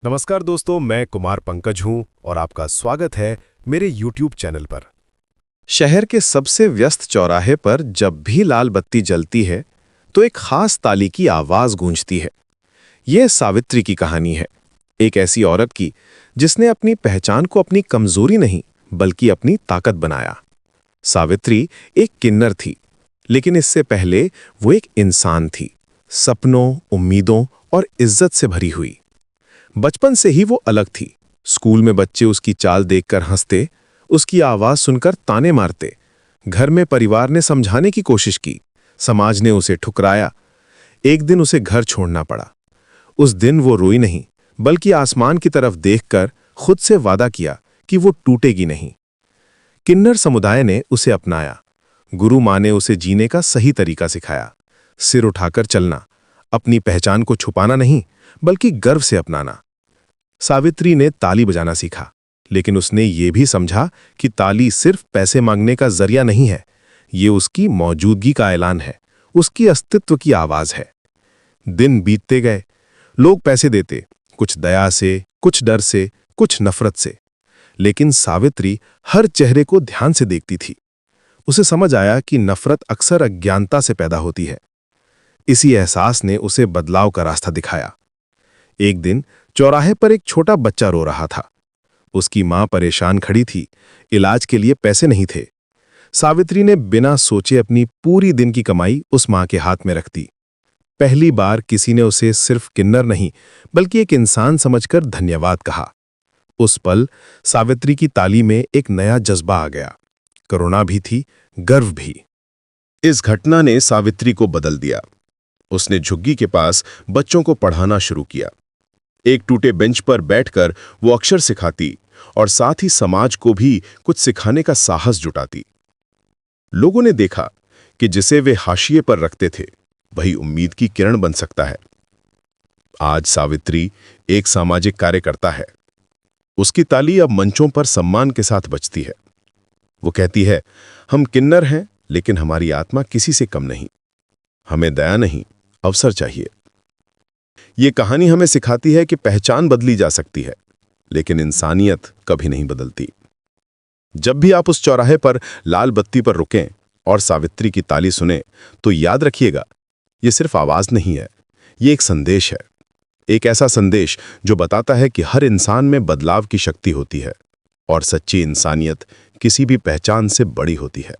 नमस्कार दोस्तों, मैं कुमार पंकज हूं और आपका स्वागत है मेरे YouTube चैनल पर। शहर के सबसे व्यस्त चौराहे पर जब भी लाल बत्ती जलती है तो एक खास ताली की आवाज गूंजती है। यह सावित्री की कहानी है, एक ऐसी औरत की जिसने अपनी पहचान को अपनी कमजोरी नहीं बल्कि अपनी ताकत बनाया। सावित्री एक किन्नर थी, लेकिन इससे पहले वो एक इंसान थी, सपनों, उम्मीदों और इज्जत से भरी हुई। बचपन से ही वो अलग थी। स्कूल में बच्चे उसकी चाल देखकर हंसते, उसकी आवाज सुनकर ताने मारते। घर में परिवार ने समझाने की कोशिश की, समाज ने उसे ठुकराया। एक दिन उसे घर छोड़ना पड़ा। उस दिन वो रोई नहीं, बल्कि आसमान की तरफ देखकर खुद से वादा किया कि वो टूटेगी नहीं। किन्नर समुदाय ने उसे अपनाया। गुरु माँ ने उसे जीने का सही तरीका सिखाया, सिर उठाकर चलना, अपनी पहचान को छुपाना नहीं बल्कि गर्व से अपनाना। सावित्री ने ताली बजाना सीखा, लेकिन उसने ये भी समझा कि ताली सिर्फ पैसे मांगने का जरिया नहीं है, ये उसकी मौजूदगी का ऐलान है, उसकी अस्तित्व की आवाज है। दिन बीतते गए, लोग पैसे देते, कुछ दया से, कुछ डर से, कुछ नफरत से, लेकिन सावित्री हर चेहरे को ध्यान से देखती थी। उसे समझ आया कि नफरत अक्सर अज्ञानता से पैदा होती है। इसी एहसास ने उसे बदलाव का रास्ता दिखाया। एक दिन चौराहे पर एक छोटा बच्चा रो रहा था। उसकी मां परेशान खड़ी थी, इलाज के लिए पैसे नहीं थे। सावित्री ने बिना सोचे अपनी पूरी दिन की कमाई उस मां के हाथ में रख दी। पहली बार किसी ने उसे सिर्फ किन्नर नहीं बल्कि एक इंसान समझकर धन्यवाद कहा। उस पल सावित्री की ताली में एक नया जज्बा आ गया, करुणा भी थी, गर्व भी। इस घटना ने सावित्री को बदल दिया। उसने झुग्गी के पास बच्चों को पढ़ाना शुरू किया। एक टूटे बेंच पर बैठकर वो अक्षर सिखाती और साथ ही समाज को भी कुछ सिखाने का साहस जुटाती। लोगों ने देखा कि जिसे वे हाशिए पर रखते थे, वही उम्मीद की किरण बन सकता है। आज सावित्री एक सामाजिक कार्यकर्ता है। उसकी ताली अब मंचों पर सम्मान के साथ बजती है। वो कहती है, हम किन्नर हैं, लेकिन हमारी आत्मा किसी से कम नहीं। हमें दया नहीं, अवसर चाहिए। ये कहानी हमें सिखाती है कि पहचान बदली जा सकती है, लेकिन इंसानियत कभी नहीं बदलती। जब भी आप उस चौराहे पर लाल बत्ती पर रुकें और सावित्री की ताली सुने, तो याद रखिएगा, ये सिर्फ आवाज नहीं है, ये एक संदेश है। एक ऐसा संदेश जो बताता है कि हर इंसान में बदलाव की शक्ति होती है और सच्ची इंसानियत किसी भी पहचान से बड़ी होती है।